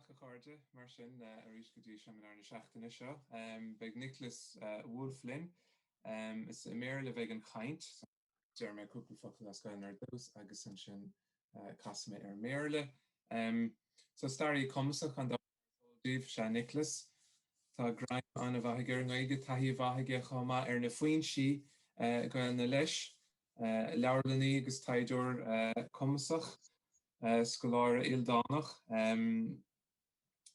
Cacharde, mar sin a rís go dtí sem ar na seachtaine seo. Beag Nicholas Wolf Lynn is méle bheith an chaint, dear me cúpla focail as gail ar dús agus an sin casime ar méle. So starí commasach an díobh se Nicholas. Tá graim an a bhaige ar ngaige taithí bhaige chomá ar na faoin si gail na leis. Leabharlaní agus taidiúr commasach. Scoláire Ildánach,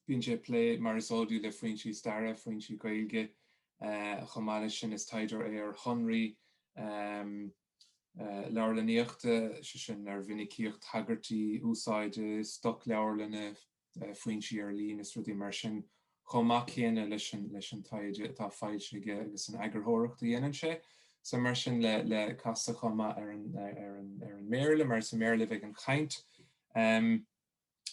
bíonn sé plé mar is ódú le faoin si stara, faoin si gailge, chomáile sin is taidiúr ar Honraí, leabharlaníochta sin ar vinnicíocht haggartí, úsáide, stoc leabharlanna, faoin si ar líon is rudí mar sin chomach chéanna leis an taide atá fáilte agus an agurthóireachta dhéanann sé. So mar sin le casa chomá ar an méle, mar sa méle bheith an chaint.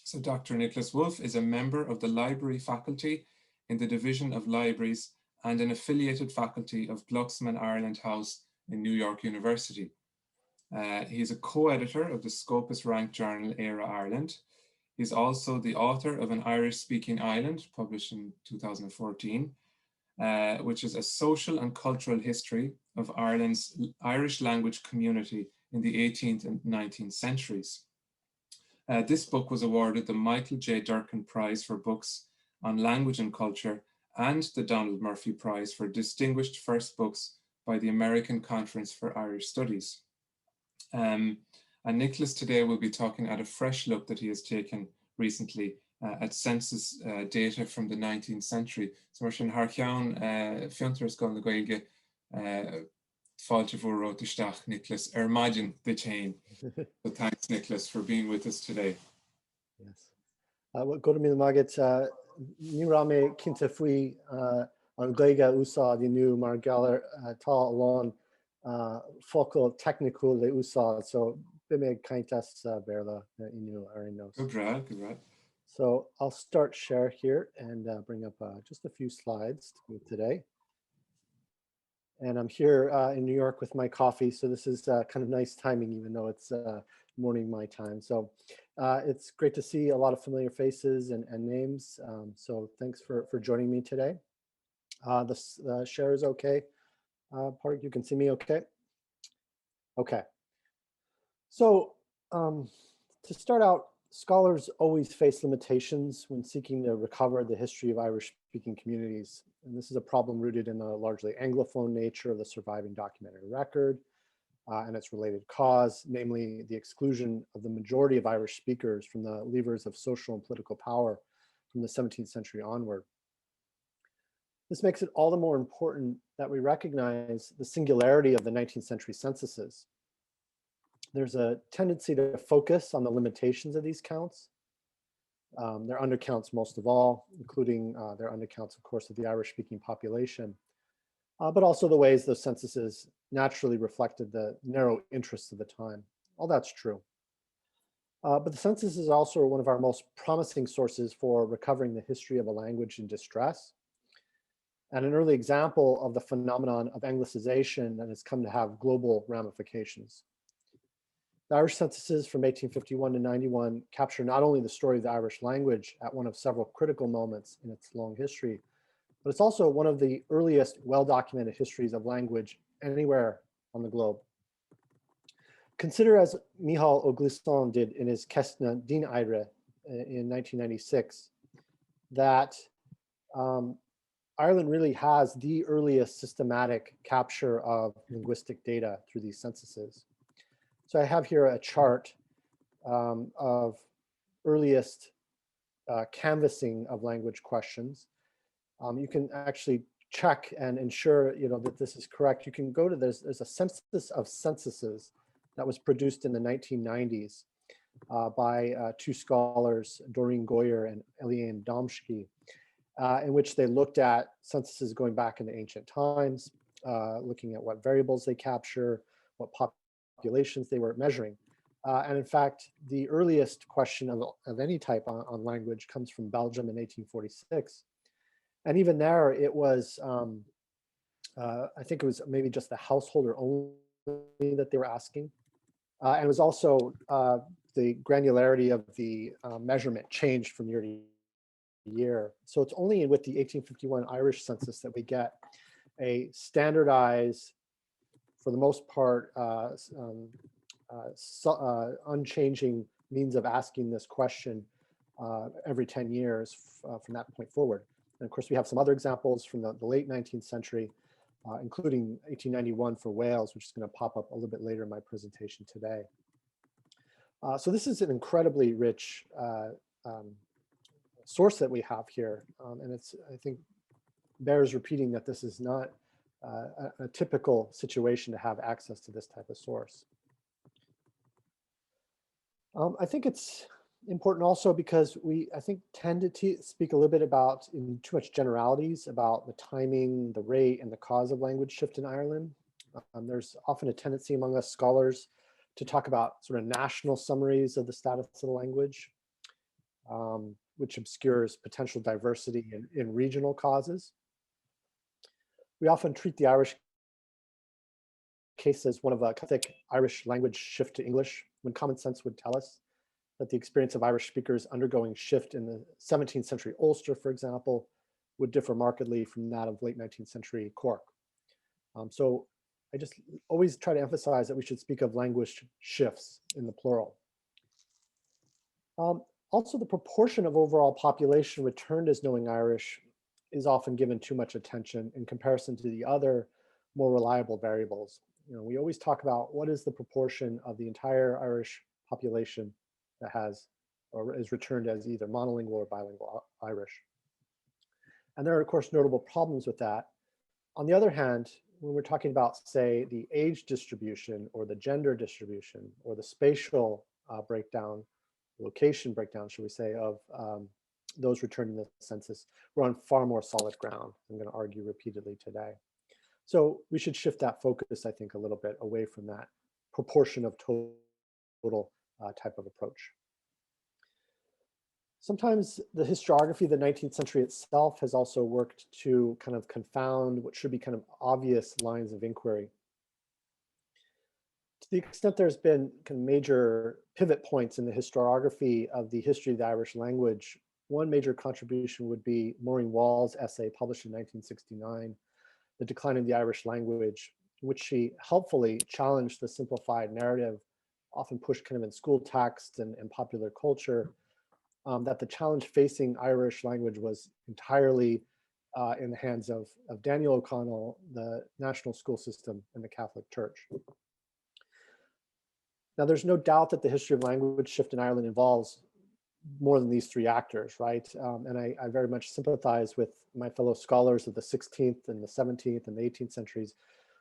So Dr. Nicholas Wolf is a member of the library faculty in the Division of Libraries and an affiliated faculty of Glucksman Ireland House in New York University. He is a co-editor of the Scopus ranked journal Era Ireland. He is also the author of An Irish-Speaking Island, published in 2014, which is a social and cultural history of Ireland's Irish language community in the 18th and 19th centuries. This book was awarded the Michael J. Durkin Prize for Books on Language and Culture and the Donald Murphy Prize for Distinguished First Books by the American Conference for Irish Studies. And Nicholas today will be talking at a fresh look that he has taken recently at census data from the 19th century. So mar sin thar ceann fiantar scoil na Gaeilge fáilte bhór rótaisteach Nicholas ar maidin de chain. So thanks Nicholas for being with us today. Yes. Go to me the maggot ní rame cinnte faoi an Gaeilge úsáid inniu mar galar tá alán focal technical le úsáid, so be me caintas béarla inniu ar in nos. Good right. So I'll start share here and bring up just a few slides to move today. And I'm here in New York with my coffee, so this is kind of nice timing, even though it's morning my time. So it's great to see a lot of familiar faces and names. So thanks for joining me today. The share is okay. Park, you can see me okay? Okay. So to start out, scholars always face limitations when seeking to recover the history of Irish-speaking communities. And this is a problem rooted in the largely Anglophone nature of the surviving documentary record and its related cause, namely the exclusion of the majority of Irish speakers from the levers of social and political power from the 17th century onward. This makes it all the more important that we recognize the singularity of the 19th century censuses. There's a tendency to focus on the limitations of these counts. They're undercounts most of all, including their undercounts, of course, of the Irish-speaking population, but also the ways those censuses naturally reflected the narrow interests of the time. All that's true. But the census is also one of our most promising sources for recovering the history of a language in distress, and an early example of the phenomenon of Anglicization that has come to have global ramifications. The Irish censuses from 1851 to 91 capture not only the story of the Irish language at one of several critical moments in its long history, but it's also one of the earliest well-documented histories of language anywhere on the globe. Consider, as Michal O'Glisson did in his Kestna Din Eire in 1996, that Ireland really has the earliest systematic capture of linguistic data through these censuses. So I have here a chart of earliest canvassing of language questions. You can actually check and ensure that this is correct. You can go to there's a census of censuses that was produced in the 1990s by two scholars, Doreen Goyer and Eliane Domschke, in which they looked at censuses going back into ancient times, looking at what variables they capture, what populations they were measuring. And in fact, the earliest question of any type on language comes from Belgium in 1846. And even there, it was, I think it was maybe just the householder only that they were asking. And it was also the granularity of the measurement changed from year to year. So it's only with the 1851 Irish census that we get a standardized, for the most part, unchanging means of asking this question every 10 years from that point forward. And of course, we have some other examples from the late 19th century, including 1891 for Wales, which is going to pop up a little bit later in my presentation today. So this is an incredibly rich source that we have here. And it's, I think, bears repeating that this is not a typical situation to have access to this type of source. I think it's important also because we, I think, tend to speak a little bit about, in too much generalities, about the timing, the rate, and the cause of language shift in Ireland. There's often a tendency among us scholars to talk about sort of national summaries of the status of the language, which obscures potential diversity in regional causes. We often treat the Irish case as one of a thick Irish language shift to English, when common sense would tell us that the experience of Irish speakers undergoing shift in the 17th century Ulster, for example, would differ markedly from that of late 19th century Cork. So I just always try to emphasize that we should speak of language shifts in the plural. Also, the proportion of overall population returned as knowing Irish is often given too much attention in comparison to the other more reliable variables. You know, we always talk about what is the proportion of the entire Irish population that has or is returned as either monolingual or bilingual Irish. And there are, of course, notable problems with that. On the other hand, when we're talking about, say, the age distribution or the gender distribution or the spatial breakdown, location breakdown, should we say, of those returned in the census, we're on far more solid ground. I'm going to argue repeatedly today. So we should shift that focus, I think, a little bit away from that proportion of total type of approach. Sometimes the historiography of the 19th century itself has also worked to kind of confound what should be kind of obvious lines of inquiry. To the extent there's been kind of major pivot points in the historiography of the history of the Irish language, one major contribution would be Maureen Wall's essay published in 1969, The Decline of the Irish Language, in which she helpfully challenged the simplified narrative, often pushed kind of in school texts and popular culture, that the challenge facing Irish language was entirely in the hands of Daniel O'Connell, the national school system, and the Catholic Church. Now, there's no doubt that the history of language shift in Ireland involves more than these three actors, right? And I very much sympathize with my fellow scholars of the 16th and the 17th and the 18th centuries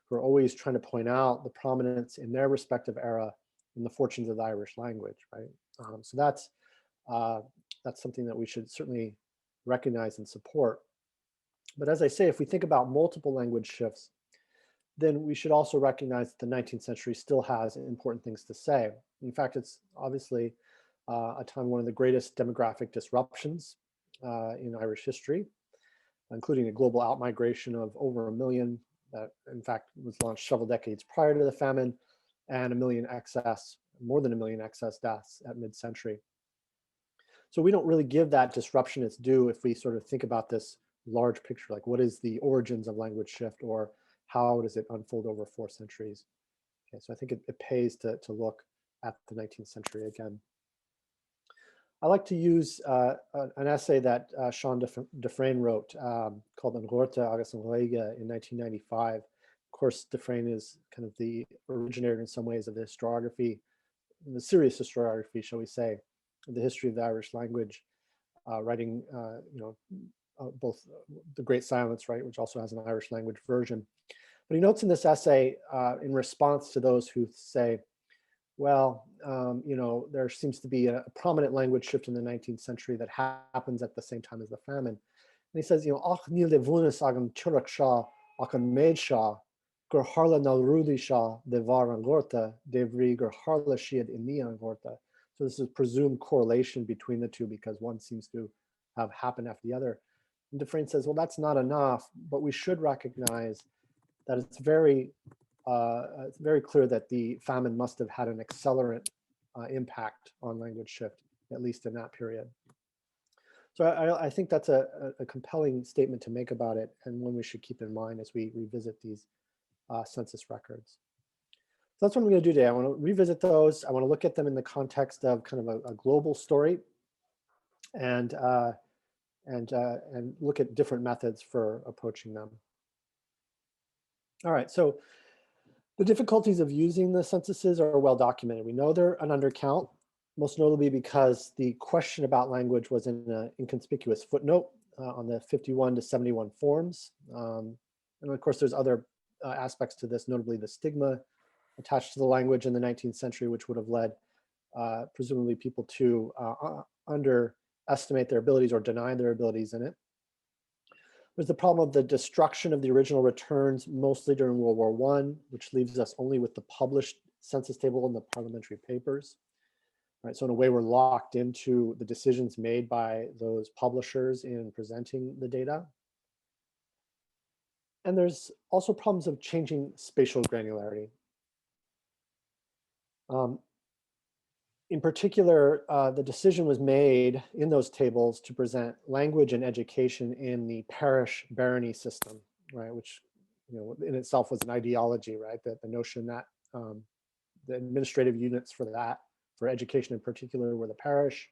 who are always trying to point out the prominence in their respective era in the fortunes of the Irish language, right? So that's something that we should certainly recognize and support. But as I say, if we think about multiple language shifts, then we should also recognize that the 19th century still has important things to say. In fact, it's obviously a time one of the greatest demographic disruptions in Irish history, including a global outmigration of over 1 million that in fact was launched several decades prior to the famine, and more than 1 million excess deaths at mid-century. So we don't really give that disruption its due if we sort of think about this large picture, like what is the origins of language shift, or how does it unfold over 4 centuries? Okay, so I think it pays to look at the 19th century again. I like to use an essay that Sean Dufresne wrote called An Ghuairte agus an Ghaeilge in 1995. Of course, Dufresne is kind of the originator in some ways of the historiography, the serious historiography, shall we say, of the history of the Irish language, writing, both The Great Silence, right, which also has an Irish language version. But he notes in this essay, in response to those who say, well, there seems to be a prominent language shift in the 19th century that happens at the same time as the famine. And he says, ach níl de bhunas agam tuireach seo ach an méid seo gur tharla na rúdaí seo de bhar an ghuairte de bhrí gur tharla siad in ní an ghuairte. So this is presumed correlation between the two because one seems to have happened after the other. And Dufresne says, well, that's not enough, but we should recognize that it's very clear that the famine must have had an accelerant impact on language shift, at least in that period. So I think that's a compelling statement to make about it, and one we should keep in mind as we revisit these census records. So that's what I'm going to do today. I want to revisit those. I want to look at them in the context of kind of a global story, and look at different methods for approaching them. All right, so the difficulties of using the censuses are well documented. We know they're an undercount, most notably because the question about language was in an inconspicuous footnote on the 51 to 71 forms. And of course, there's other aspects to this, notably the stigma attached to the language in the 19th century, which would have led presumably people to underestimate their abilities or deny their abilities in it. There's the problem of the destruction of the original returns, mostly during World War I, which leaves us only with the published census table in the parliamentary papers. Right, so in a way, we're locked into the decisions made by those publishers in presenting the data. And there's also problems of changing spatial granularity. In particular, the decision was made in those tables to present language and education in the parish barony system, right? Which, in itself was an ideology, right? That the notion that the administrative units for that, for education in particular, were the parish,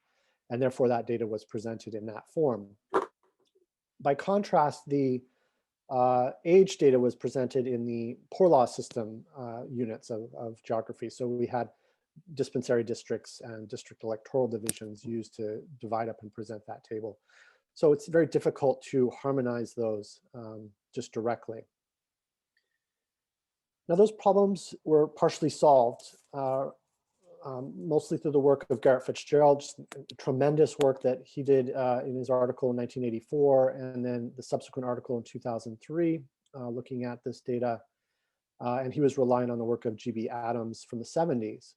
and therefore that data was presented in that form. By contrast, the age data was presented in the poor law system units of geography. So we had dispensary districts and district electoral divisions used to divide up and present that table. So it's very difficult to harmonize those just directly. Now those problems were partially solved, mostly through the work of Garrett Fitzgerald, just tremendous work that he did in his article in 1984, and then the subsequent article in 2003, looking at this data. And he was relying on the work of G.B. Adams from the 70s.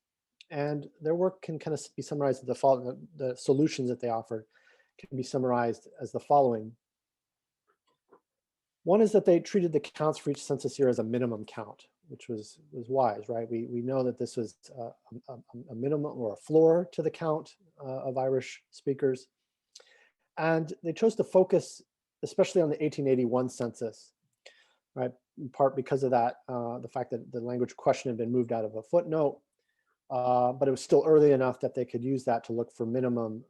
And their work can kind of be summarized as the following. The solutions that they offered can be summarized as the following. One is that they treated the counts for each census year as a minimum count, which was wise, right? We know that this was a minimum or a floor to the count of Irish speakers. And they chose to focus especially on the 1881 census, right? In part because of that, the fact that the language question had been moved out of a footnote, but it was still early enough that they could use that to look for minimum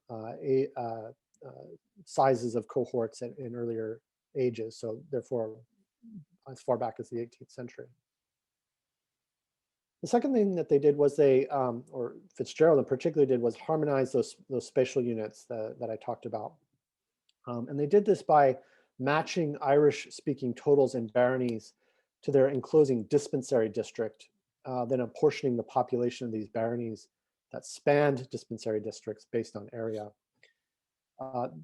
sizes of cohorts in earlier ages. So therefore, as far back as the 18th century. The second thing that they did was or Fitzgerald in particular did, was harmonize those spatial units that I talked about. And they did this by matching Irish-speaking totals in baronies to their enclosing dispensary district, then apportioning the population of these baronies that spanned dispensary districts based on area.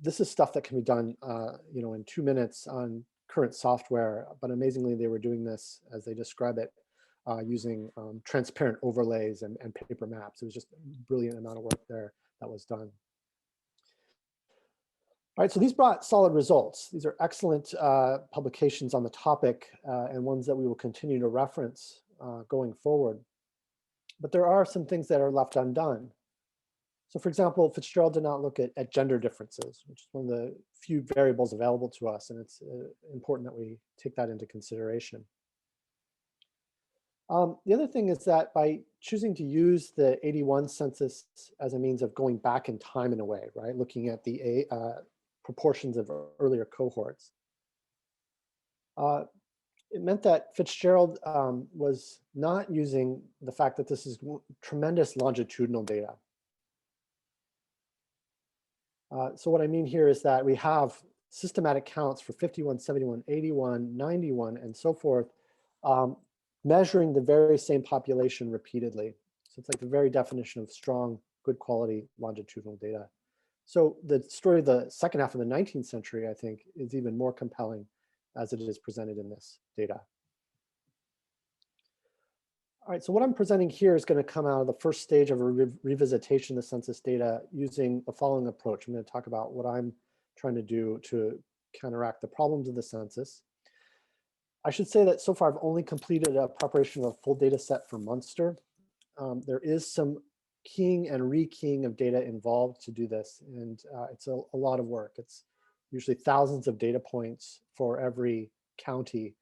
This is stuff that can be done, in 2 minutes on current software, but amazingly, they were doing this, as they describe it, using transparent overlays and paper maps. It was just a brilliant amount of work there that was done. All right, so these brought solid results. These are excellent publications on the topic and ones that we will continue to reference going forward. But there are some things that are left undone. So for example, Fitzgerald did not look at gender differences, which is one of the few variables available to us, and it's important that we take that into consideration. The other thing is that by choosing to use the 81 census as a means of going back in time in a way, right, looking at the proportions of earlier cohorts, it meant that Fitzgerald was not using the fact that this is tremendous longitudinal data. So what I mean here is that we have systematic counts for 51, 71, 81, 91, and so forth, measuring the very same population repeatedly. So it's like the very definition of strong, good quality longitudinal data. So the story of the second half of the 19th century, I think, is even more compelling as it is presented in this data. All right, so what I'm presenting here is going to come out of the first stage of a revisitation of the census data using the following approach. I'm going to talk about what I'm trying to do to counteract the problems of the census. I should say that so far I've only completed a preparation of a full data set for Munster. There is some keying and rekeying of data involved to do this. And it's a lot of work. It's usually thousands of data points for every county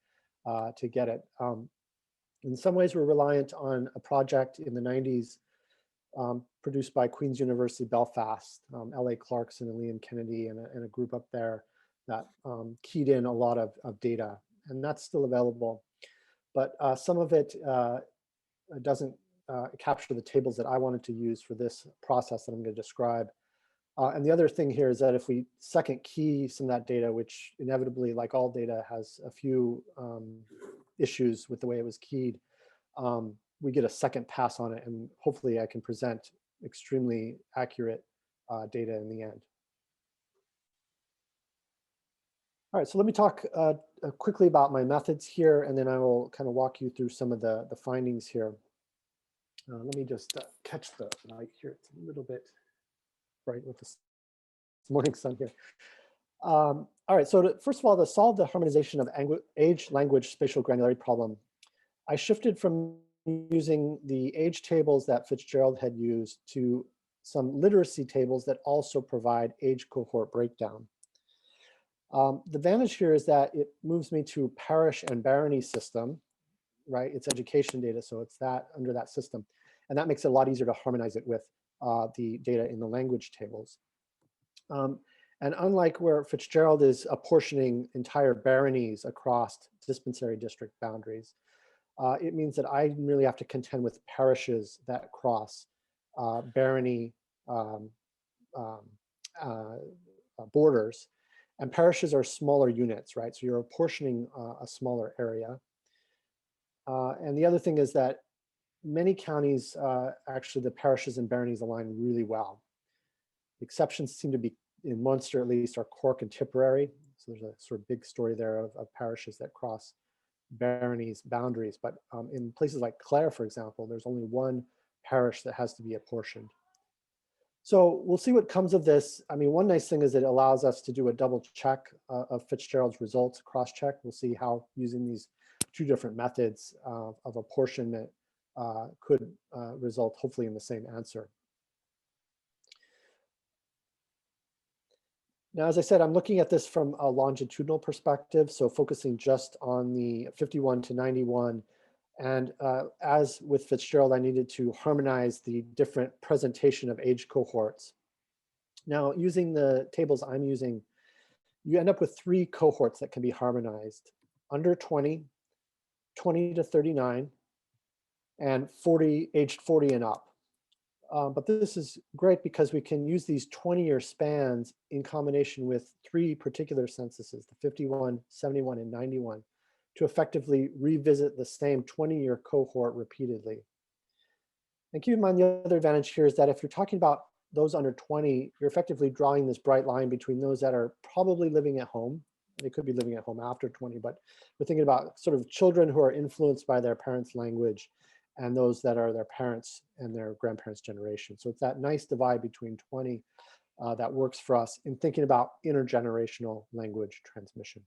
to get it. In some ways, we're reliant on a project in the 90s produced by Queen's University Belfast, L.A. Clarkson and Liam Kennedy and a group up there that keyed in a lot of data. And that's still available. But some of it doesn't capture the tables that I wanted to use for this process that I'm going to describe. And the other thing here is that if we second key some of that data, which inevitably, like all data, has a few issues with the way it was keyed, we get a second pass on it, and hopefully I can present extremely accurate data in the end. All right, so let me talk quickly about my methods here, and then I will kind of walk you through some of the findings here. Let me just catch the light here. It's a little bit bright with this morning sun here. All right, so first of all, to solve the harmonization of age, language, spatial granularity problem, I shifted from using the age tables that Fitzgerald had used to some literacy tables that also provide age cohort breakdown. The advantage here is that it moves me to parish and barony system, right? It's education data, so it's that under that system. And that makes it a lot easier to harmonize it with the data in the language tables. And unlike where Fitzgerald is apportioning entire baronies across dispensary district boundaries, it means that I really have to contend with parishes that cross barony borders. And parishes are smaller units, right? So you're apportioning a smaller area. And the other thing is that many counties, actually the parishes and baronies align really well. The exceptions seem to be, in Munster at least, are Cork and Tipperary. So there's a sort of big story there of parishes that cross baronies boundaries. But in places like Clare, for example, there's only one parish that has to be apportioned. So we'll see what comes of this. I mean, one nice thing is it allows us to do a double check of Fitzgerald's results, cross-check. We'll see how using these two different methods of apportionment could result hopefully in the same answer. Now, as I said, I'm looking at this from a longitudinal perspective, so focusing just on the 51 to 91. And as with Fitzgerald, I needed to harmonize the different presentation of age cohorts. Now, using the tables I'm using, you end up with 3 cohorts that can be harmonized: under 20, 20 to 39, and aged 40 and up. But this is great because we can use these 20-year spans in combination with 3 particular censuses, the 51, 71, and 91, to effectively revisit the same 20-year cohort repeatedly. And keep in mind, the other advantage here is that if you're talking about those under 20, you're effectively drawing this bright line between those that are probably living at home. They could be living at home after 20, but we're thinking about sort of children who are influenced by their parents' language and those that are their parents and their grandparents' generation. So it's that nice divide between 20 that works for us in thinking about intergenerational language transmission.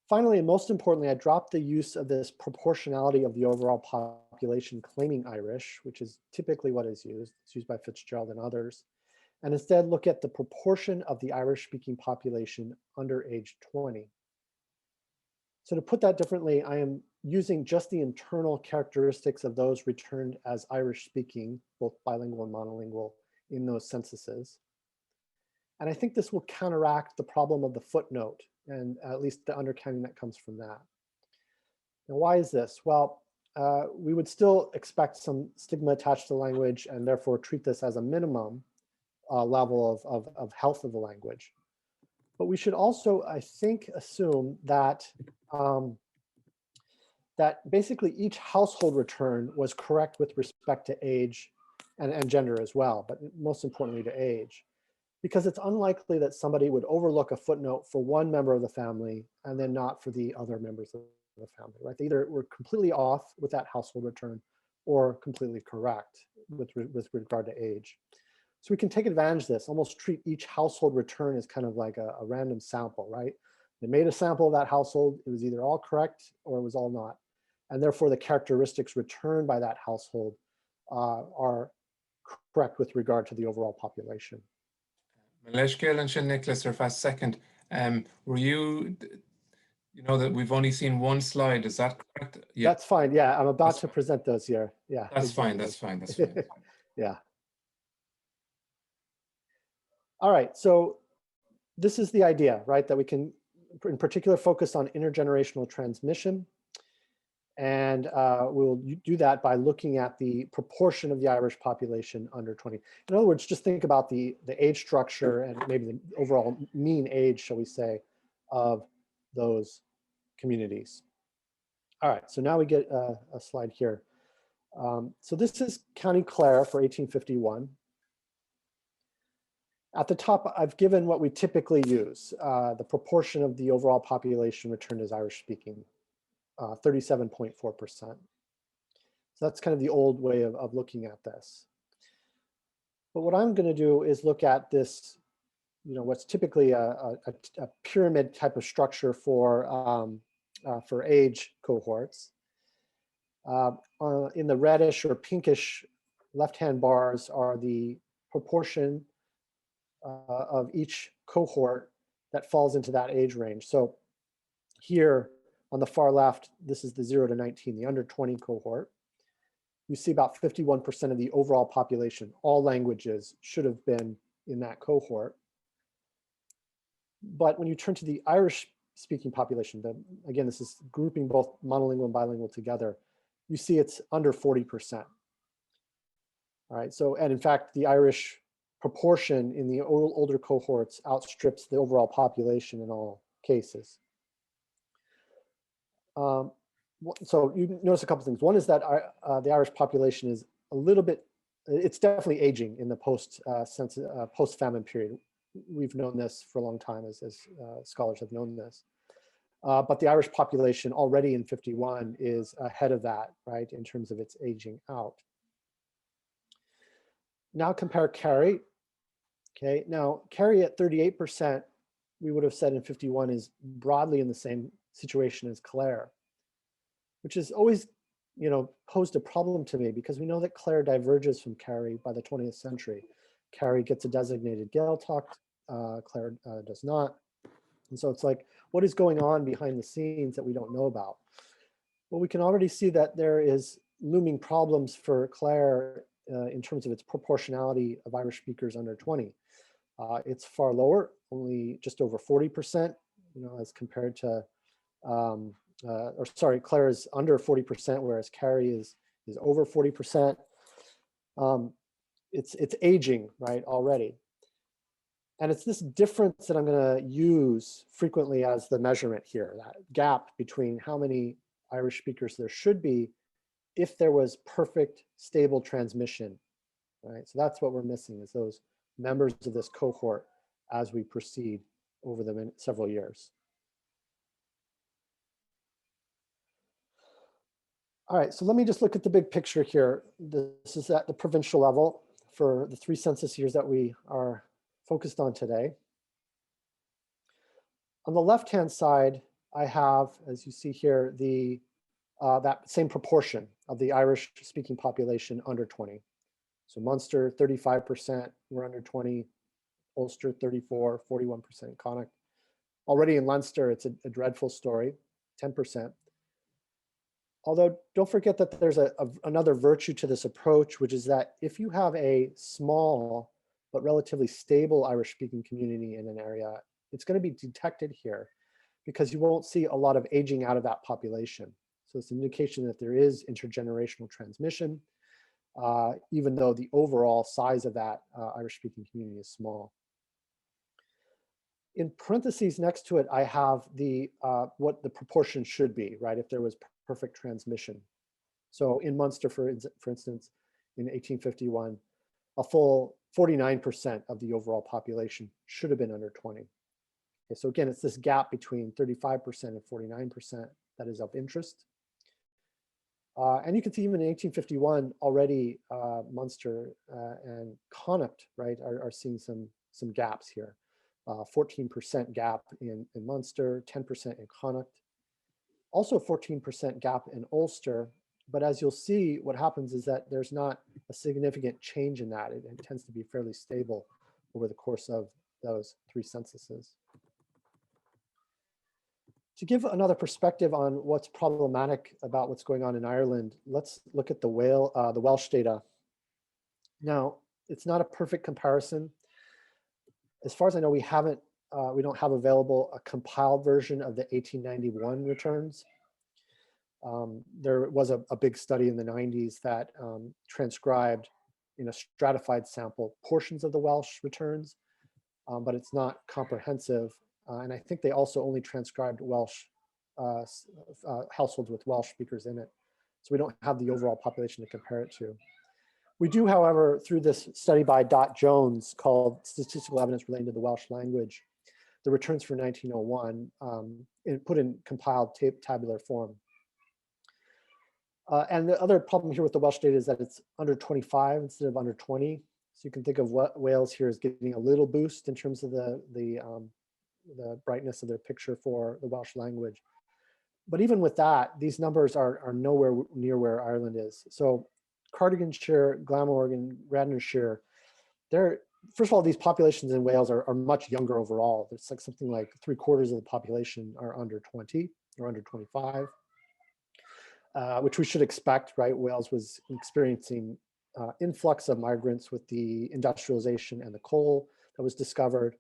Finally, and most importantly, I dropped the use of this proportionality of the overall population claiming Irish, which is typically what is used. It's used by Fitzgerald and others, and instead look at the proportion of the Irish-speaking population under age 20. So to put that differently, I am using just the internal characteristics of those returned as Irish-speaking, both bilingual and monolingual, in those censuses. And I think this will counteract the problem of the footnote, and at least the undercounting that comes from that. Now, why is this? Well, we would still expect some stigma attached to the language and therefore treat this as a minimum level of health of the language. But we should also, I think, assume that that basically each household return was correct with respect to age and gender as well, but most importantly to age. Because it's unlikely that somebody would overlook a footnote for one member of the family and then not for the other members of the family, right? They either were completely off with that household return or completely correct with regard to age. So we can take advantage of this, almost treat each household return as kind of like a random sample, right? They made a sample of that household, it was either all correct or it was all not. And therefore the characteristics returned by that household are correct with regard to the overall population. Nicholas, or fast second. Were you know that we've only seen one slide, is that correct? Yeah. That's fine. Yeah, I'm about That's to fine. present those here. Yeah, That's exactly. fine. That's fine. That's fine. Yeah. All right. So this is the idea, right? That we can, in particular, focus on intergenerational transmission. And we'll do that by looking at the proportion of the Irish population under 20. In other words, just think about the age structure and maybe the overall mean age, shall we say, of those communities. All right, so now we get a slide here. So this is County Clare for 1851. At the top, I've given what we typically use, the proportion of the overall population returned as Irish speaking, 37.4%. So that's kind of the old way of looking at this. But what I'm going to do is look at this, what's typically a pyramid type of structure for age cohorts. In the reddish or pinkish left-hand bars are the proportion of each cohort that falls into that age range. So here on the far left, this is the 0 to 19, the under 20 cohort. You see about 51% of the overall population, all languages should have been in that cohort. But when you turn to the Irish speaking population, again, this is grouping both monolingual and bilingual together, you see it's under 40%. All right, so, and in fact, the Irish proportion in the older cohorts outstrips the overall population in all cases. So you notice a couple things. One is that the Irish population is a little bit, it's definitely aging in the post-famine period. We've known this for a long time as scholars have known this. But the Irish population already in 51 is ahead of that, right, in terms of its aging out. Now compare Kerry. Okay, now Kerry at 38%, we would have said in 51 is broadly in the same situation as Clare, which has always, posed a problem to me because we know that Clare diverges from Kerry by the 20th century. Kerry gets a designated Gaeltacht, Clare does not. And so it's like, what is going on behind the scenes that we don't know about? Well, we can already see that there is looming problems for Clare in terms of its proportionality of Irish speakers under 20. It's far lower, only just over 40%, as compared to, Clare is under 40%, whereas Kerry is over 40%. It's aging, right, already. And it's this difference that I'm going to use frequently as the measurement here, that gap between how many Irish speakers there should be if there was perfect, stable transmission, right? So that's what we're missing, is those members of this cohort as we proceed over the several years. All right, so let me just look at the big picture here. This is at the provincial level for the 3 census years that we are focused on today. On the left-hand side, I have, as you see here, that same proportion of the Irish-speaking population under 20. So Munster, 35% were under 20, Ulster, 34, 41% Connacht. Already in Leinster, it's a dreadful story, 10%. Although don't forget that there's another virtue to this approach, which is that if you have a small but relatively stable Irish-speaking community in an area, it's going to be detected here because you won't see a lot of aging out of that population. So it's an indication that there is intergenerational transmission, even though the overall size of that Irish-speaking community is small. In parentheses next to it, I have what the proportion should be, right, if there was perfect transmission. So in Munster, for instance, in 1851, a full 49% of the overall population should have been under 20. Okay, so again, it's this gap between 35% and 49% that is of interest. And you can see even in 1851 already Munster and Connacht, right, are seeing some gaps here. 14% gap in Munster, 10% in Connacht. Also 14% gap in Ulster, But as you'll see, what happens is that there's not a significant change in that. It tends to be fairly stable over the course of those 3 censuses. To give another perspective on what's problematic about what's going on in Ireland, let's look at the Welsh data. Now, it's not a perfect comparison. As far as I know, we don't have available a compiled version of the 1891 returns. There was a big study in the 90s that transcribed in a stratified sample portions of the Welsh returns, but it's not comprehensive. And I think they also only transcribed Welsh households with Welsh speakers in it. So we don't have the overall population to compare it to. We do, however, through this study by Dot Jones called Statistical Evidence Relating to the Welsh Language, the returns for 1901 put in compiled tabular form. And the other problem here with the Welsh data is that it's under 25 instead of under 20. So you can think of what Wales here is getting a little boost in terms of the brightness of their picture for the Welsh language. But even with that, these numbers are nowhere near where Ireland is. So Cardiganshire, Glamorgan, Radnorshire, first of all, these populations in Wales are much younger overall. It's like something like 3/4 of the population are under 20 or under 25, which we should expect, right? Wales was experiencing influx of migrants with the industrialization and the coal that was discovered.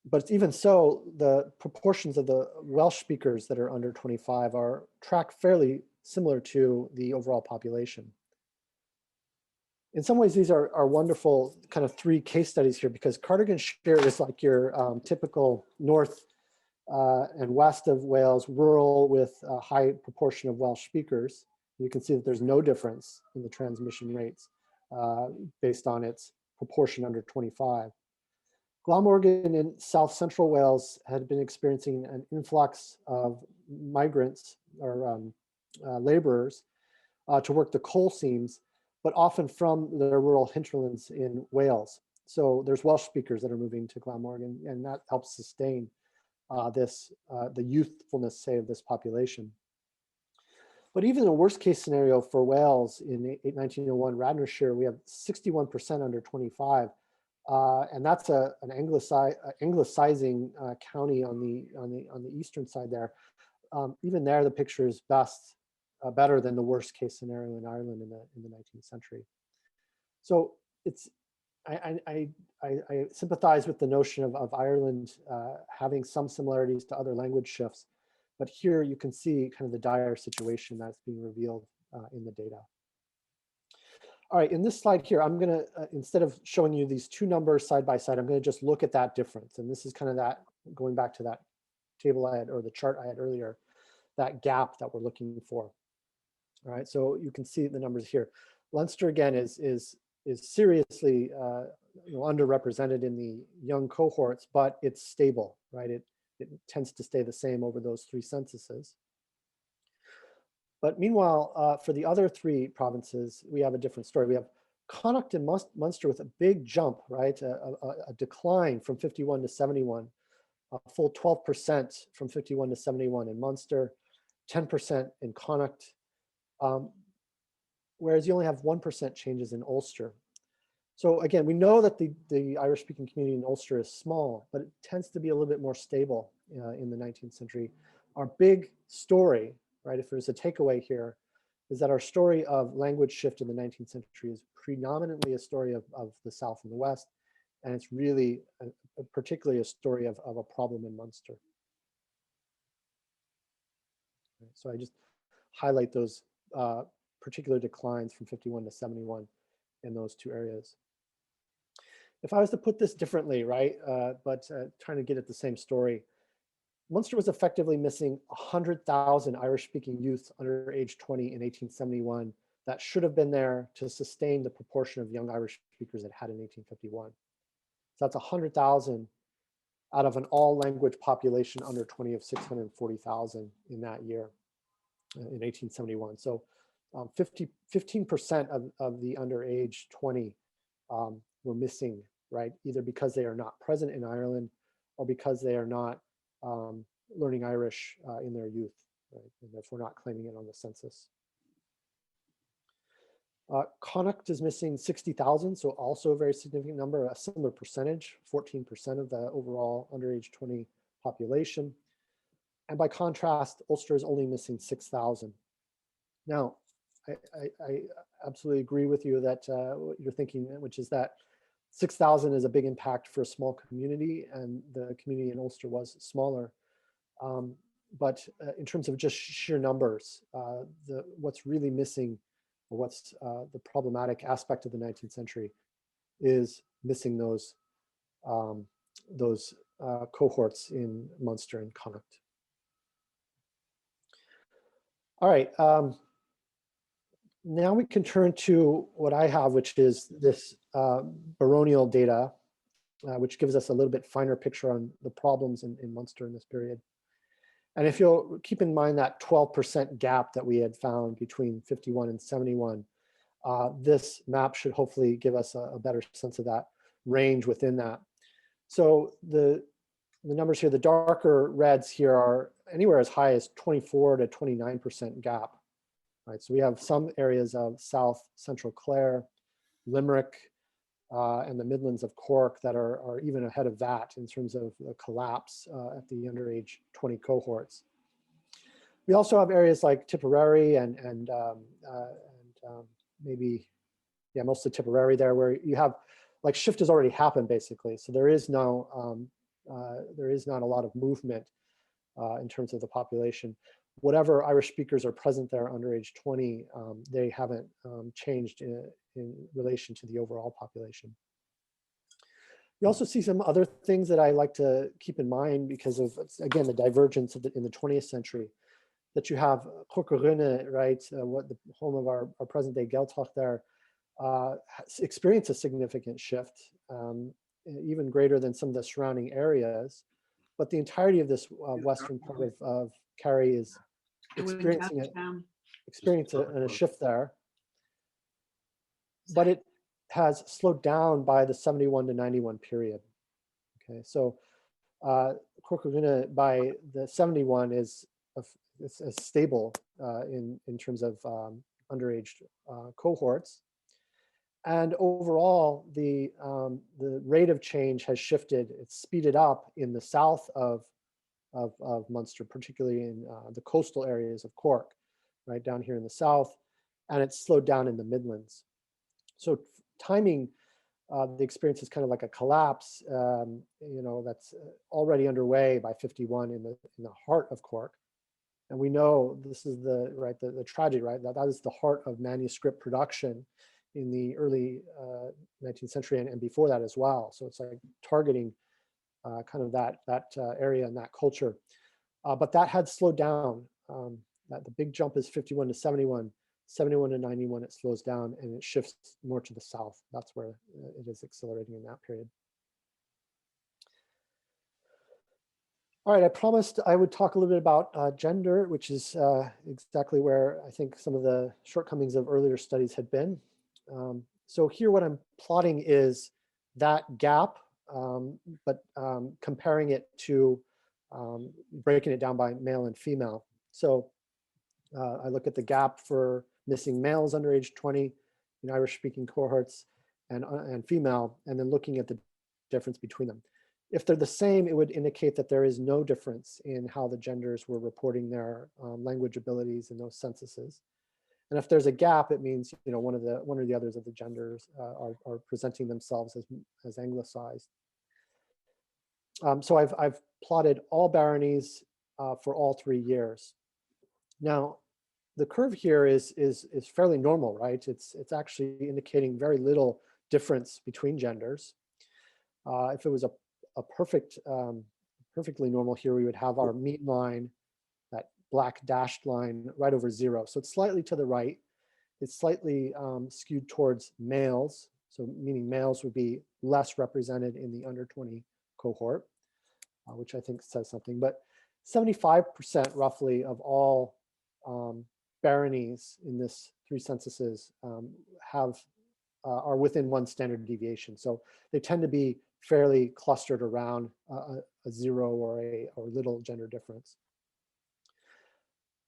But even so, the proportions of the Welsh speakers that are under 25 are track fairly similar to the overall population. In some ways, these are wonderful kind of 3 case studies here, because Cardiganshire is like your typical north and west of Wales, rural with a high proportion of Welsh speakers. You can see that there's no difference in the transmission rates based on its proportion under 25. Glamorgan in South Central Wales had been experiencing an influx of migrants or laborers to work the coal seams, but often from the rural hinterlands in Wales. So there's Welsh speakers that are moving to Glamorgan, and that helps sustain the youthfulness, say, of this population. But even a worst case scenario for Wales in 1901, Radnorshire, we have 61% under 25. And that's an anglicizing county on the eastern side there. Even there, the picture is better than the worst case scenario in Ireland in the 19th century. So I sympathize with the notion of Ireland having some similarities to other language shifts, but here you can see kind of the dire situation that's being revealed in the data. All right, in this slide here, I'm gonna, instead of showing you these 2 numbers side by side, I'm gonna just look at that difference. And this is kind of that, going back to that table I had, or the chart I had earlier, that gap that we're looking for. All right, so you can see the numbers here. Leinster, again, is seriously underrepresented in the young cohorts, but it's stable, right? It tends to stay the same over those 3 censuses. But meanwhile, for the other 3 provinces, we have a different story. We have Connacht and Munster with a big jump, right? A decline from 51 to 71, a full 12% from 51 to 71 in Munster, 10% in Connacht, whereas you only have 1% changes in Ulster. So again, we know that the Irish-speaking community in Ulster is small, but it tends to be a little bit more stable in the 19th century. Our big story, right, if there's a takeaway here, is that our story of language shift in the 19th century is predominantly a story of the South and the West, and it's really particularly a story of a problem in Munster. So I just highlight those particular declines from 51 to 71 in those 2 areas. If I was to put this differently, right, but trying to get at the same story, Munster was effectively missing 100,000 Irish-speaking youth under age 20 in 1871 that should have been there to sustain the proportion of young Irish speakers it had in 1851. So that's 100,000 out of an all-language population under 20 of 640,000 in that year, in 1871. So 15% of the under age 20 were missing, right? Either because they are not present in Ireland or because they are not learning Irish in their youth, right? And therefore not claiming it on the census. Connacht is missing 60,000, so also a very significant number, a similar percentage, 14% of the overall under age 20 population. And by contrast, Ulster is only missing 6,000. Now, I absolutely agree with you that what you're thinking, which is that 6,000 is a big impact for a small community, and the community in Ulster was smaller. But in terms of just sheer numbers, what's really missing, or what's the problematic aspect of the 19th century, is missing those cohorts in Munster and Connacht. All right. Now we can turn to what I have, which is this Boronial data, which gives us a little bit finer picture on the problems in Munster in this period. And if you'll keep in mind that 12% gap that we had found between 51 and 71, this map should hopefully give us a better sense of that range within that. So the numbers here, the darker reds here are anywhere as high as 24 to 29% gap. Right, so we have some areas of South Central Clare, Limerick, and the Midlands of Cork that are even ahead of that in terms of the collapse at the underage 20 cohorts. We also have areas like Tipperary and maybe, yeah, most of Tipperary there, where you have, like, shift has already happened basically. So there is not a lot of movement in terms of the population. Whatever Irish speakers are present there under age 20, they haven't changed in relation to the overall population. You also see some other things that I like to keep in mind because of, again, the divergence in the 20th century, that you have Corcorinne, right, what the home of our present day Gaeltacht there, experience a significant shift, even greater than some of the surrounding areas. But the entirety of this western part of Kerry is experiencing a shift there. But it has slowed down by the 71 to 91 period. Okay, so Corcorinne by the 71 is stable in terms of underage cohorts. And overall, the rate of change has shifted. It's speeded up in the south of Munster, particularly in the coastal areas of Cork, right down here in the south, and it's slowed down in the Midlands. So timing the experience is kind of like a collapse, that's already underway by 51 in the heart of Cork. And we know this is the tragedy, right? That is the heart of manuscript production in the early 19th century and before that as well. So it's like targeting kind of that area and that culture. But that had slowed down. The big jump is 51 to 71. 71 to 91, it slows down and it shifts more to the south. That's where it is accelerating in that period. All right, I promised I would talk a little bit about gender, which is exactly where I think some of the shortcomings of earlier studies had been. So here what I'm plotting is that gap, but comparing it to breaking it down by male and female. So I look at the gap for missing males under age 20 in Irish-speaking cohorts and female, and then looking at the difference between them. If they're the same, it would indicate that there is no difference in how the genders were reporting their language abilities in those censuses. And if there's a gap, it means one or the others of the genders are presenting themselves as anglicized. So I've plotted all baronies for all 3 years. Now, the curve here is fairly normal, right? It's actually indicating very little difference between genders. If it was a perfectly normal here, we would have our mean line, that black dashed line, right over 0. So it's slightly to the right. It's slightly skewed towards males, so meaning males would be less represented in the under 20 cohort, which I think says something. But 75% roughly of all baronies in this 3 censuses are within 1 standard deviation. So they tend to be fairly clustered around a zero or little gender difference.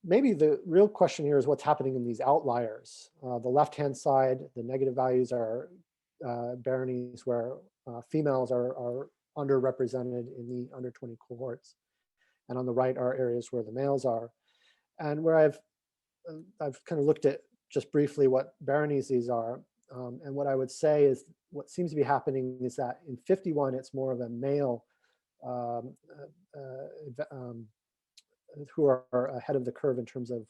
Maybe the real question here is what's happening in these outliers. The left-hand side, the negative values are baronies where females are underrepresented in the under 20 cohorts. And on the right are areas where the males are. And where I've kind of looked at just briefly what baronies these are. And what I would say is what seems to be happening is that in 51, it's more of a male who are ahead of the curve in terms of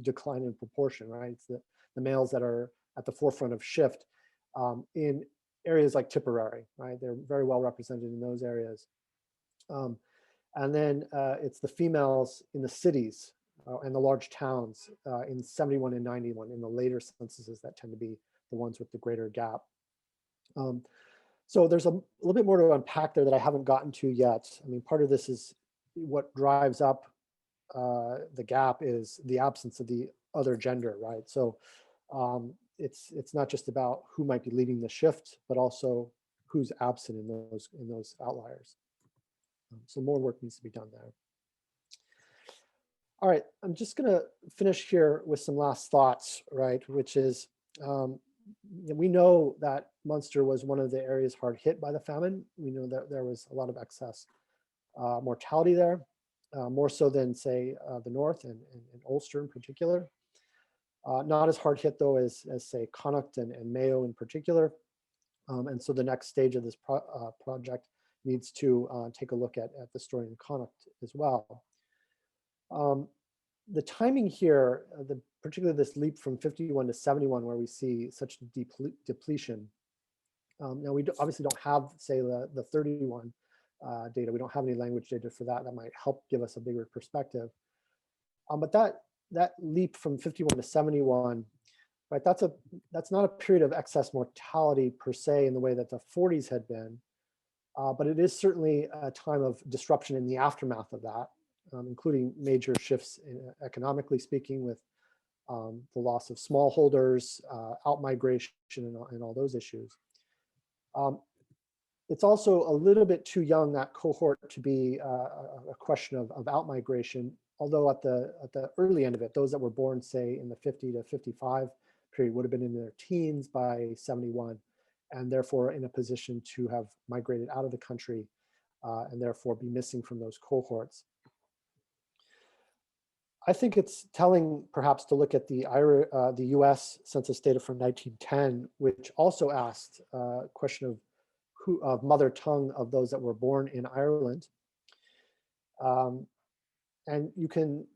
decline in proportion, right? It's the males that are at the forefront of shift in areas like Tipperary, right? They're very well represented in those areas. And then it's the females in the cities and the large towns in 71 and 91 in the later censuses that tend to be the ones with the greater gap. So there's a little bit more to unpack there that I haven't gotten to yet. I mean, part of this is what drives up the gap is the absence of the other gender, right? So it's not just about who might be leading the shift, but also who's absent in those outliers. So more work needs to be done there. All right, I'm just gonna finish here with some last thoughts, right? Which is, we know that Munster was one of the areas hard hit by the famine. We know that there was a lot of excess mortality there, more so than say the North and Ulster in particular. Not as hard hit though as say Connacht and Mayo in particular. And so the next stage of this project needs to take a look at the story in Connacht as well. The timing here, particularly this leap from 51 to 71, where we see such depletion. Now we obviously don't have, say, the 31 data. We don't have any language data for that. That might help give us a bigger perspective. But that leap from 51 to 71, right? That's not a period of excess mortality per se in the way that the 40s had been, but it is certainly a time of disruption in the aftermath of that. Including major shifts economically speaking with the loss of smallholders, outmigration, and all those issues. It's also a little bit too young, that cohort, to be a question of outmigration, although at the early end of it, those that were born, say, in the 50 to 55 period would have been in their teens by 71, and therefore in a position to have migrated out of the country and therefore be missing from those cohorts. I think it's telling, perhaps, to look at the U.S. census data from 1910, which also asked a question of mother tongue of those that were born in Ireland. And you can,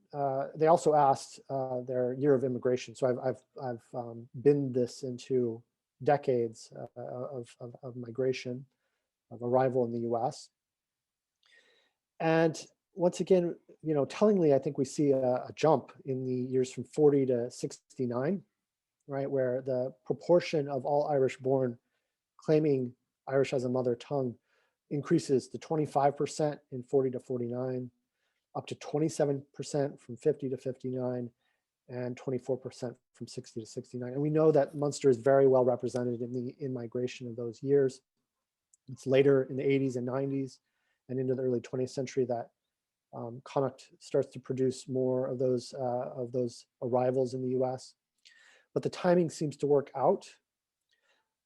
they also asked their year of immigration. So I've binned this into decades of migration, of arrival in the U.S. And once again, tellingly, I think we see a jump in the years from 40 to 69, right, where the proportion of all Irish born claiming Irish as a mother tongue increases to 25% in 40 to 49, up to 27% from 50 to 59, and 24% from 60 to 69. And we know that Munster is very well represented in the in-migration of those years. It's later in the 80s and 90s and into the early 20th century that Connacht starts to produce more of those arrivals in the US. But the timing seems to work out.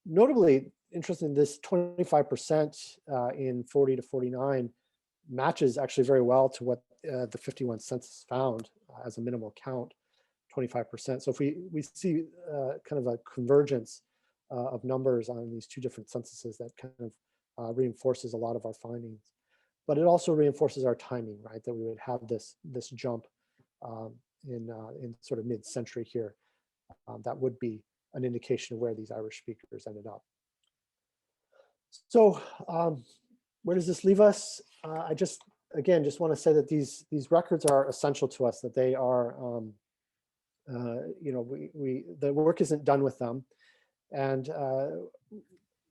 Notably, interesting, this 25% in 40 to 49 matches actually very well to what the 51 census found as a minimal count, 25%. So if we see kind of a convergence of numbers on these two different censuses, that kind of reinforces a lot of our findings. But it also reinforces our timing, right? That we would have this jump in sort of mid-century here. That would be an indication of where these Irish speakers ended up. So where does this leave us? I just want to say that these records are essential to us, that they are, the work isn't done with them. And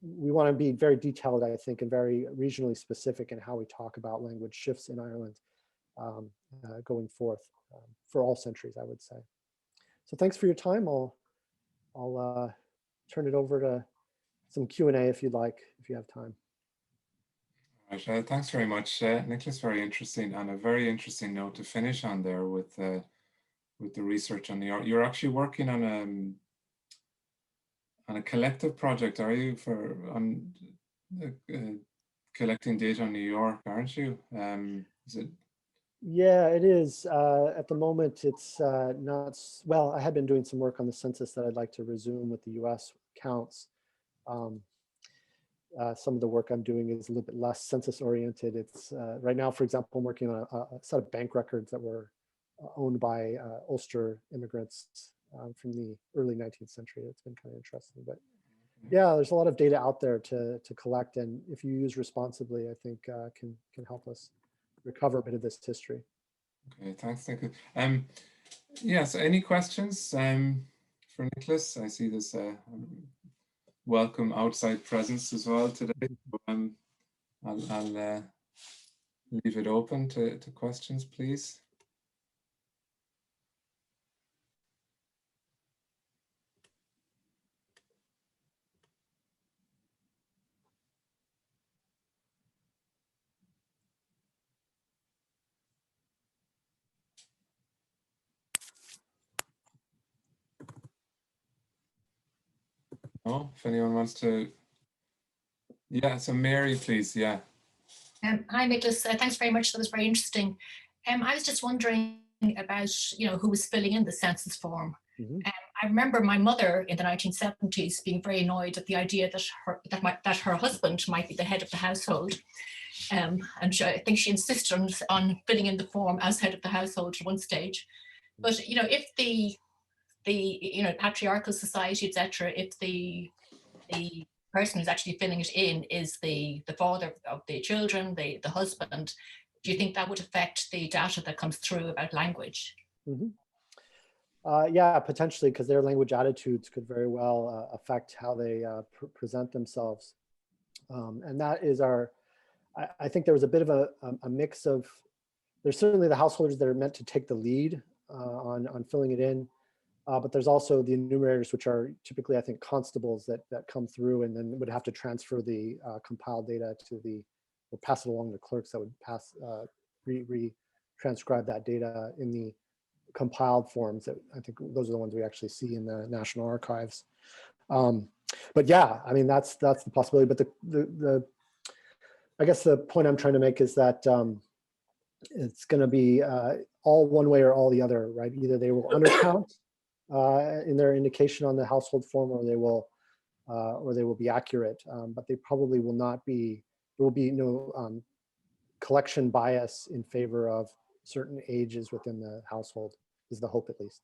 we want to be very detailed, I think, and very regionally specific in how we talk about language shifts in Ireland going forth for all centuries, I would say. So thanks for your time. I'll turn it over to some Q&A if you'd like, if you have time. Right, thanks very much, Nicholas. Very interesting, and a very interesting note to finish on there with the research on you're actually working on a collective project, are you, on collecting data on New York, aren't you? Is it? Yeah, it is. At the moment, it's not, well, I had been doing some work on the census that I'd like to resume with the US counts. Some of the work I'm doing is a little bit less census oriented. It's right now, for example, I'm working on a set of bank records that were owned by Ulster immigrants from the early 19th century. It's been kind of interesting, but yeah, there's a lot of data out there to collect, and if you use responsibly, I think can help us recover a bit of this history. Okay, thanks, Nicholas. Yeah, so any questions for Nicholas? I see this welcome outside presence as well today. So, I'll leave it open to questions, please. Oh, if anyone wants to. Yeah, so Mary, please, yeah. Hi, Nicholas. Thanks very much. That was very interesting. I was just wondering about, who was filling in the census form. I remember my mother in the 1970s being very annoyed at the idea that her husband might be the head of the household. And I think she insisted on filling in the form as head of the household at one stage. But, if the patriarchal society, etc., if the person who's actually filling it in is the father of the children, the husband, do you think that would affect the data that comes through about language? Yeah, potentially, because their language attitudes could very well affect how they present themselves. And that is I think there was a bit of a mix of, there's certainly the householders that are meant to take the lead on filling it in. But there's also the enumerators, which are typically, I think, constables that come through and then would have to transfer the compiled data or pass it along to clerks that would transcribe that data in the compiled forms. That I think those are the ones we actually see in the National Archives. But yeah, I mean, that's the possibility. But I guess the point I'm trying to make is that it's going to be all one way or all the other, right? Either they will undercount in their indication on the household form, or they will be accurate, but they probably will not be. There will be no collection bias in favor of certain ages within the household. Is the hope, at least.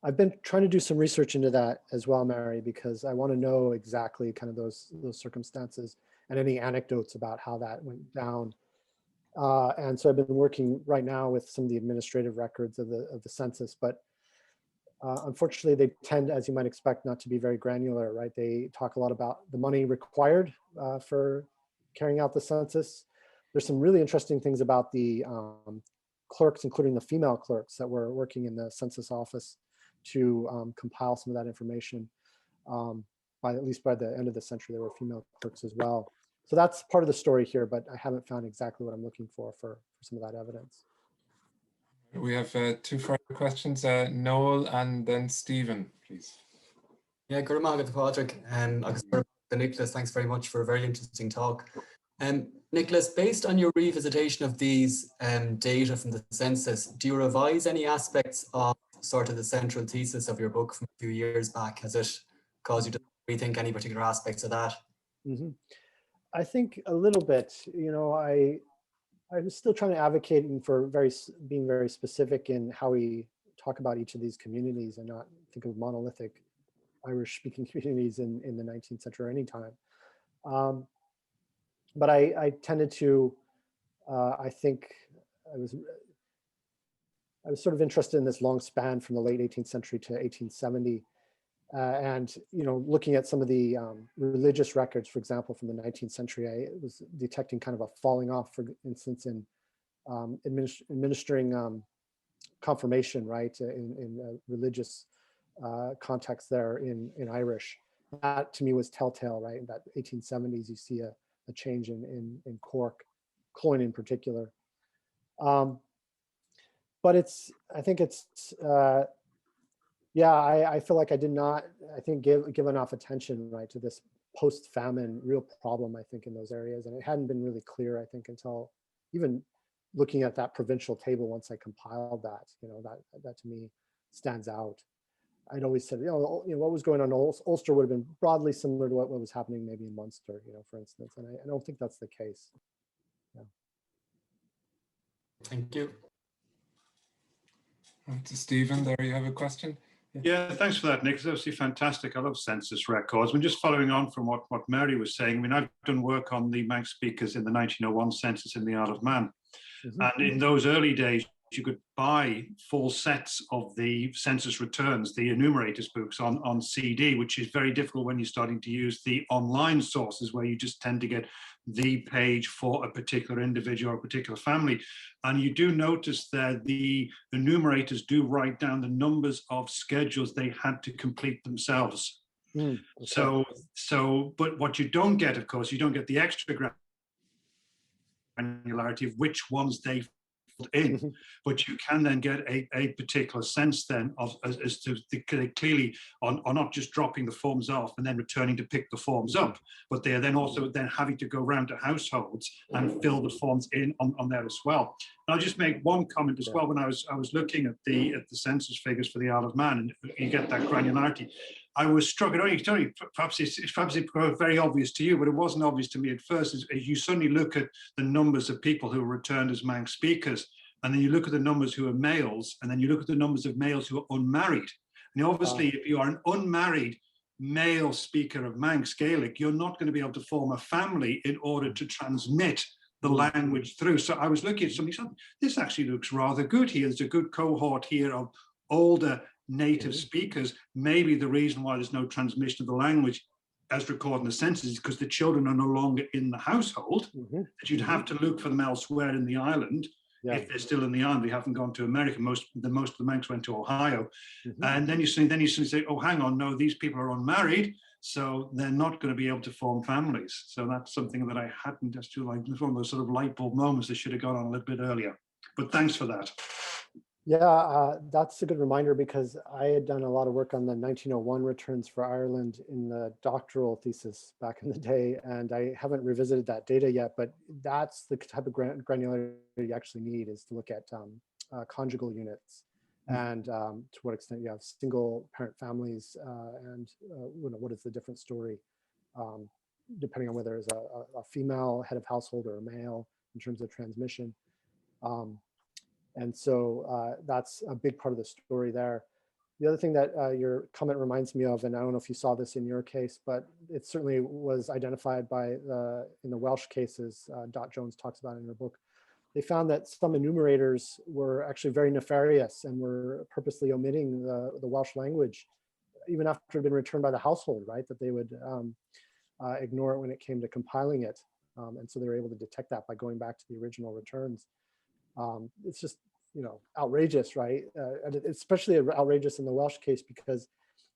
I've been trying to do some research into that as well, Mary, because I want to know exactly kind of those circumstances and any anecdotes about how that went down. And so I've been working right now with some of the administrative records of the census, but unfortunately they tend, as you might expect, not to be very granular, right? They talk a lot about the money required for carrying out the census. There's some really interesting things about the clerks, including the female clerks that were working in the census office to compile some of that information. At least by the end of the century, there were female clerks as well. So that's part of the story here, but I haven't found exactly what I'm looking for some of that evidence. We have two further questions, Noel and then Stephen, please. Yeah, good morning, Patrick. Nicholas, thanks very much for a very interesting talk. Nicholas, based on your revisitation of these data from the census, do you revise any aspects of sort of the central thesis of your book from a few years back? Has it caused you to rethink any particular aspects of that? I think a little bit. I was still trying to advocate for being very specific in how we talk about each of these communities and not think of monolithic Irish-speaking communities in the 19th century or any time. But I tended to, I think I was sort of interested in this long span from the late 18th century to 1870. And looking at some of the religious records, for example, from the 19th century, I was detecting kind of a falling off, for instance, in administering confirmation, right, in religious context there in Irish. That to me was telltale, right? In that 1870s, you see a change in Cork, Cloyne in particular. But I think it's, yeah, I feel like I did not, I think, give enough attention, right, to this post-famine real problem, I think, in those areas. And it hadn't been really clear, I think, until even looking at that provincial table once I compiled that, that to me stands out. I'd always said, what was going on in Ulster would have been broadly similar to what was happening maybe in Munster, for instance. And I don't think that's the case. Yeah. Thank you. Right, to Stephen, there you have a question. Yeah, thanks for that, Nick. It's absolutely fantastic. I love census records. Just following on from what Mary was saying, I mean, I've done work on the Manx speakers in the 1901 census in the Isle of Man. And in those early days, you could buy full sets of the census returns, the enumerators books on CD, which is very difficult when you're starting to use the online sources where you just tend to get the page for a particular individual or a particular family. And you do notice that the enumerators do write down the numbers of schedules they had to complete themselves. Okay. But what you don't get, of course, you don't get the extra granularity of which ones they in, but you can then get a particular sense then of as to clearly on not just dropping the forms off and then returning to pick the forms up, but they are then also then having to go around to households and fill the forms in on there as well. And I'll just make one comment as well. When I was looking at the census figures for the Isle of Man, and you get that granularity, I was struck. Perhaps it's very obvious to you, but it wasn't obvious to me at first. As you suddenly look at the numbers of people who are returned as Manx speakers, and then you look at the numbers who are males, and then you look at the numbers of males who are unmarried. And obviously, if you are an unmarried male speaker of Manx Gaelic, you're not going to be able to form a family in order to transmit the language through. So I was looking at somebody said, this actually looks rather good here. There's a good cohort here of older native speakers. Maybe the reason why there's no transmission of the language as recorded in the census is because the children are no longer in the household, that you'd have to look for them elsewhere in the island. If they're still in the island, they haven't gone to America. Most of the Manx went to Ohio. And then you suddenly say, oh, hang on, no, these people are unmarried, so they're not going to be able to form families. So that's something that I hadn't just like one of those sort of light bulb moments that should have gone on a little bit earlier. But thanks for that. Yeah, that's a good reminder, because I had done a lot of work on the 1901 returns for Ireland in the doctoral thesis back in the day, and I haven't revisited that data yet, but that's the type of granularity you actually need, is to look at conjugal units and to what extent you have single parent families and what is the different story, depending on whether it's a female head of household or a male in terms of transmission. And so that's a big part of the story there. The other thing that your comment reminds me of, and I don't know if you saw this in your case, but it certainly was identified by in the Welsh cases, Dot Jones talks about in her book. They found that some enumerators were actually very nefarious and were purposely omitting the Welsh language, even after it had been returned by the household, right? That they would ignore it when it came to compiling it. And so they were able to detect that by going back to the original returns. It's just, outrageous, right? And especially outrageous in the Welsh case, because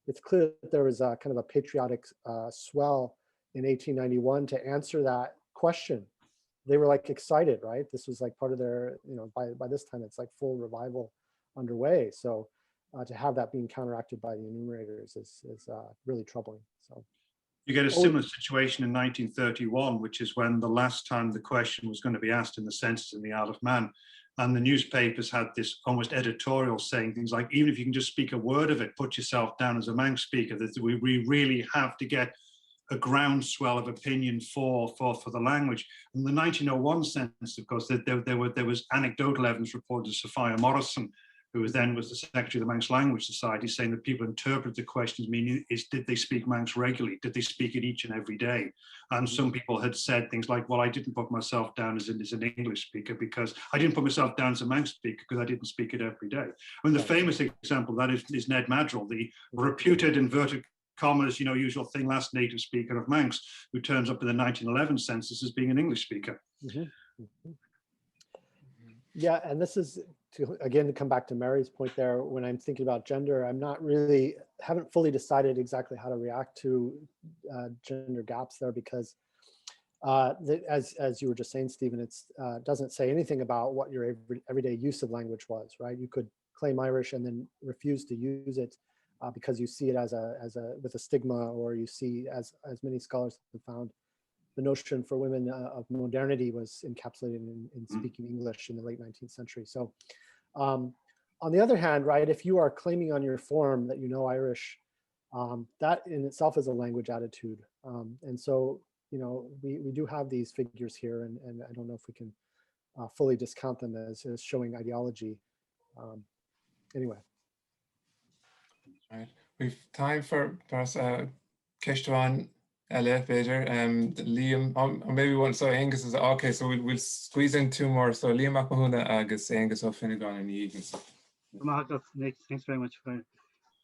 it's clear that there was a kind of a patriotic swell in 1891 to answer that question. They were like excited, right? This was like part of their, by this time it's like full revival underway. So to have that being counteracted by the enumerators is really troubling. So. You get a similar situation in 1931, which is when the last time the question was going to be asked in the census in the Isle of Man. And the newspapers had this almost editorial saying things like, even if you can just speak a word of it, put yourself down as a Manx speaker, that we really have to get a groundswell of opinion for the language. In the 1901 census, of course, there was anecdotal evidence reported to Sophia Morrison, who then was the secretary of the Manx Language Society, saying that people interpret the questions meaning did they speak Manx regularly? Did they speak it each and every day? And some people had said things like, well, I didn't put myself down as an English speaker because I didn't put myself down as a Manx speaker because I didn't speak it every day. I mean, the famous example of that is Ned Madrill, the reputed inverted commas, usual thing, last native speaker of Manx, who turns up in the 1911 census as being an English speaker. Yeah, and this is again, to come back to Mary's point there, when I'm thinking about gender, haven't fully decided exactly how to react to gender gaps there, because as you were just saying, Stephen, it doesn't say anything about what your everyday use of language was, right? You could claim Irish and then refuse to use it because you see it with a stigma, or you see, as many scholars have found, the notion for women of modernity was encapsulated in speaking English in the late 19th century. So on the other hand, right, if you are claiming on your form that you know Irish, that in itself is a language attitude. And so, you know, we do have these figures here, and I don't know if we can fully discount them as showing ideology. Anyway. Right. We've time for perhaps Kishtawan, Ella, Peter, Liam, or maybe one. So Angus is okay. So we'll squeeze in two more. So Liam McMahon, Agus, Angus O'Finnegan, and Egan. Nick, thanks very much for a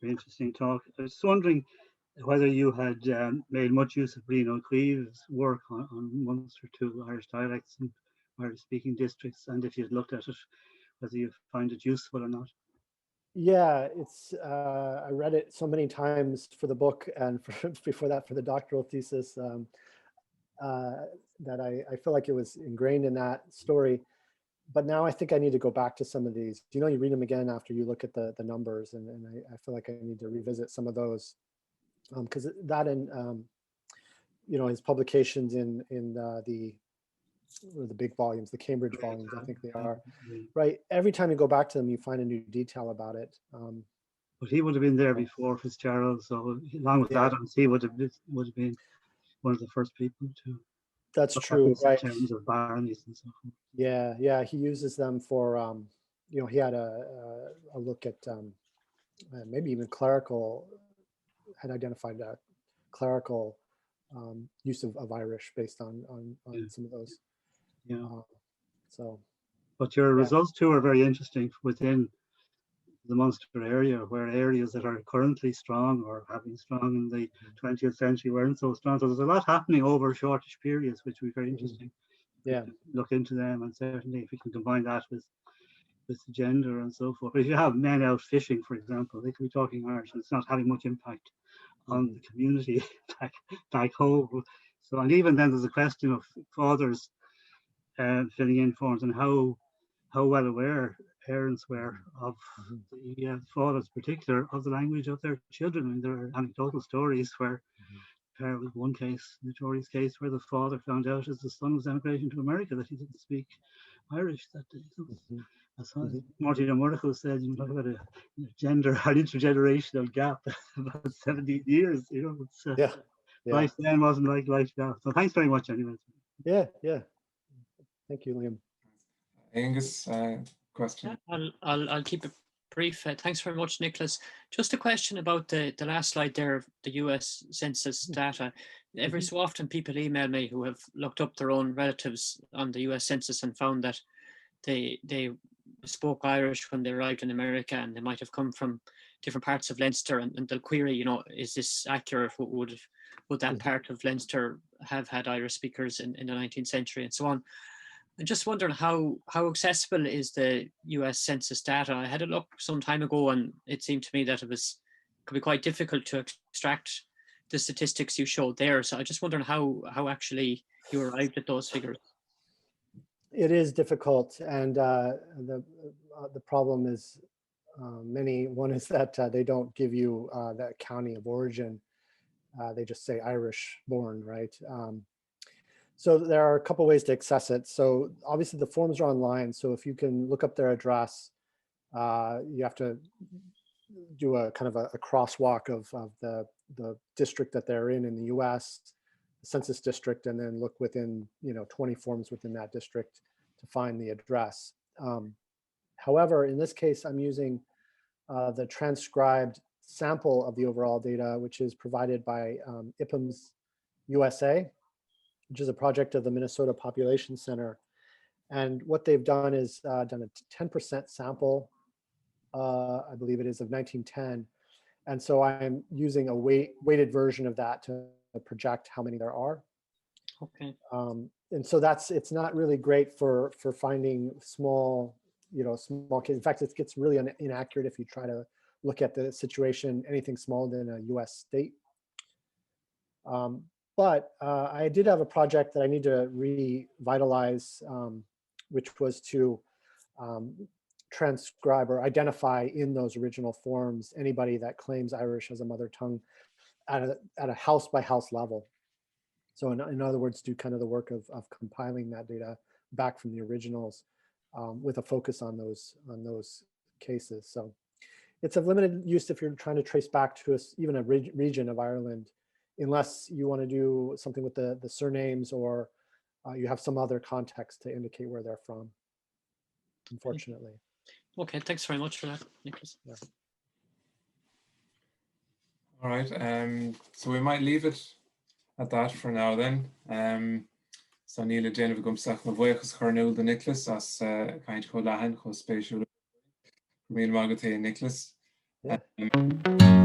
very interesting talk. I was wondering whether you had made much use of Brino Cleave's work on one or two Irish dialects and Irish speaking districts, and if you'd looked at it, whether you find it useful or not. Yeah, it's I read it so many times for the book, and before that for the doctoral thesis, that I feel like it was ingrained in that story. But now I think I need to go back to some of these. You know, you read them again after you look at the numbers, and I feel like I need to revisit some of those, because that and you know, his publications in the big volumes, the Cambridge volumes, I think they are, right? Every time you go back to them, you find a new detail about it. But he would have been there before Fitzgerald, so along with Adams, he would have been one of the first people to. That's true, right? In terms of baronies and so forth. Yeah, he uses them for, you know, he had a look at maybe even clerical, had identified a clerical use of Irish based on some of those. Yeah. So. But your results too are very interesting within the Munster area, where areas that are currently strong or have been strong in the 20th century weren't so strong. So there's a lot happening over shortish periods, which would be very interesting. Yeah. Look into them, and certainly if we can combine that with the gender and so forth. But if you have men out fishing, for example, they could be talking Irish, and it's not having much impact on the community back home. So, and even then there's a question of fathers filling in forms, and how well aware parents were of the fathers, particular of the language of their children. And there are anecdotal stories where there was one case, notorious case, where the father found out as the son was emigrating to America that he didn't speak Irish. That as Martin O'Murrico said, you talk about a gender, an intergenerational gap, about 17 years. You know, it's life then wasn't like life now. So thanks very much, anyway. Yeah. Thank you, Liam. Angus, question. I'll keep it brief. Thanks very much, Nicholas. Just a question about the last slide there, the US Census data. Every so often people email me who have looked up their own relatives on the US Census and found that they spoke Irish when they arrived in America, and they might have come from different parts of Leinster, and they'll query, you know, is this accurate? Would that part of Leinster have had Irish speakers in the 19th century, and so on? I'm just wondering how accessible is the US Census data? I had a look some time ago, and it seemed to me that could be quite difficult to extract the statistics you showed there. So I just wondering how actually you arrived at those figures. It is difficult, and the problem is many. One is that they don't give you that county of origin. They just say Irish born, right? So there are a couple ways to access it. So obviously the forms are online. So if you can look up their address, you have to do a kind of a crosswalk of the district that they're in the US, the census district, and then look within, 20 forms within that district to find the address. However, in this case, I'm using the transcribed sample of the overall data, which is provided by IPMS USA, which is a project of the Minnesota Population Center. And what they've done is done a 10% sample, I believe it is, of 1910. And so I'm using a weighted version of that to project how many there are. Okay. And so it's not really great for finding small small case. In fact, it gets really inaccurate if you try to look at the situation, anything smaller than a US state. But I did have a project that I need to revitalize, which was to transcribe or identify in those original forms anybody that claims Irish as a mother tongue at a house by house level. So in other words, do kind of the work of compiling that data back from the originals with a focus on those cases. So it's of limited use if you're trying to trace back to even a region of Ireland, unless you want to do something with the surnames or you have some other context to indicate where they're from, unfortunately. Okay, thanks very much for that, Nicholas. Yeah. All right, so we might leave it at that for now then. So Níl déanamh gomsach na bhuachas chuirniúil de Nicholas as caint chomh leathan chomh spéisiúil. Míl mágat é Nicholas. Yeah.